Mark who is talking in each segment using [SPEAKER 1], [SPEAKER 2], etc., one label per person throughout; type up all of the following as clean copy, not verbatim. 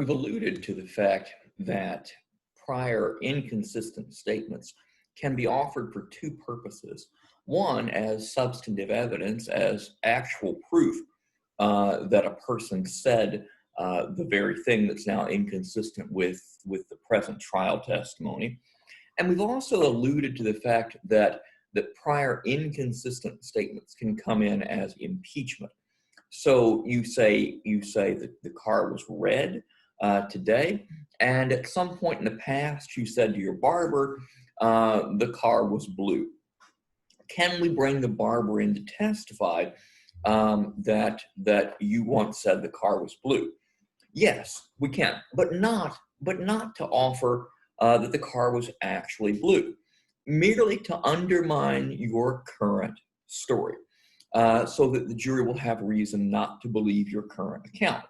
[SPEAKER 1] We've alluded to the fact that prior inconsistent statements can be offered for two purposes. One, as substantive evidence, as actual proof that a person said the very thing that's now inconsistent with the present trial testimony. And we've also alluded to the fact that prior inconsistent statements can come in as impeachment. So you say that the car was red today, and at some point in the past you said to your barber the car was blue. Can we bring the barber in to testify that you once said the car was blue? Yes, we can, but not to offer that the car was actually blue, merely to undermine your current story, so that the jury will have reason not to believe your current account.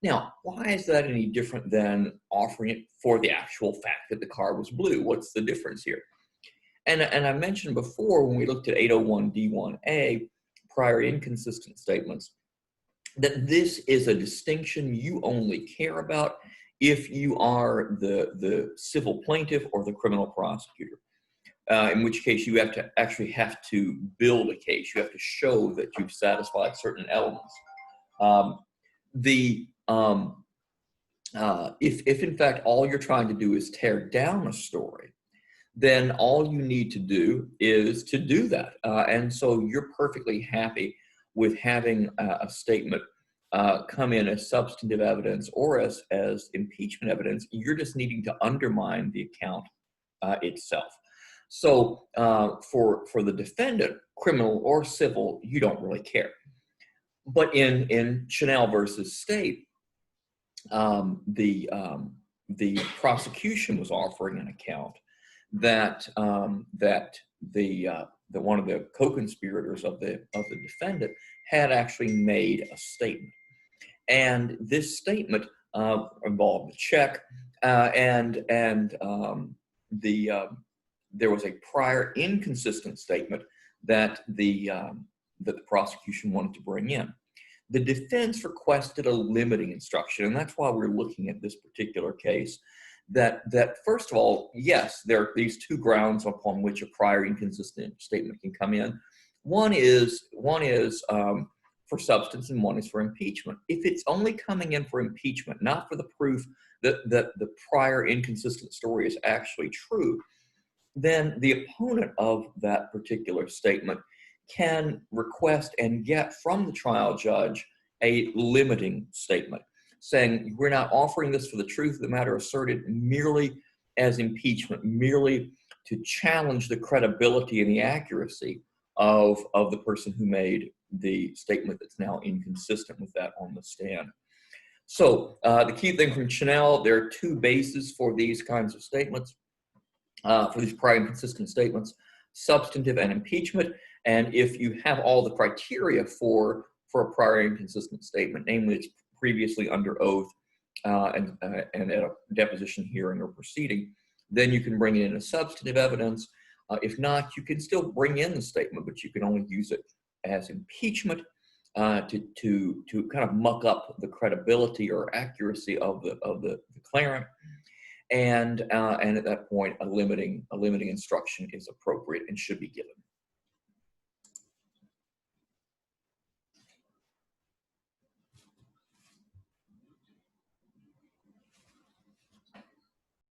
[SPEAKER 1] Now, why is that any different than offering it for the actual fact that the car was blue? What's the difference here? And I mentioned before when we looked at 801D1A, prior inconsistent statements, that this is a distinction you only care about if you are the civil plaintiff or the criminal prosecutor. In which case you have to build a case. You have to show that you've satisfied certain elements. If in fact all you're trying to do is tear down a story, then all you need to do is to do that. And so you're perfectly happy with having a statement come in as substantive evidence or as impeachment evidence. You're just needing to undermine the account itself. So for the defendant, criminal or civil, you don't really care. But in Chanel versus State, the prosecution was offering an account that one of the co-conspirators of the defendant had actually made a statement, and this statement involved a check, and there was a prior inconsistent statement that the prosecution wanted to bring in. The defense requested a limiting instruction, and that's why we're looking at this particular case. That first of all, yes, there are these two grounds upon which a prior inconsistent statement can come in. One is for substance, and one is for impeachment. If it's only coming in for impeachment, not for the proof that the prior inconsistent story is actually true, then the opponent of that particular statement can request and get from the trial judge a limiting statement, saying we're not offering this for the truth of the matter asserted, merely as impeachment, merely to challenge the credibility and the accuracy of the person who made the statement that's now inconsistent with that on the stand. So the key thing from Chanel, there are two bases for these kinds of statements, for these prior inconsistent statements: substantive and impeachment. And if you have all the criteria for a prior inconsistent statement, namely it's previously under oath and at a deposition hearing or proceeding, then you can bring it in as substantive evidence. If not, you can still bring in the statement, but you can only use it as impeachment to kind of muck up the credibility or accuracy of the declarant. And at that point, a limiting instruction is appropriate and should be given.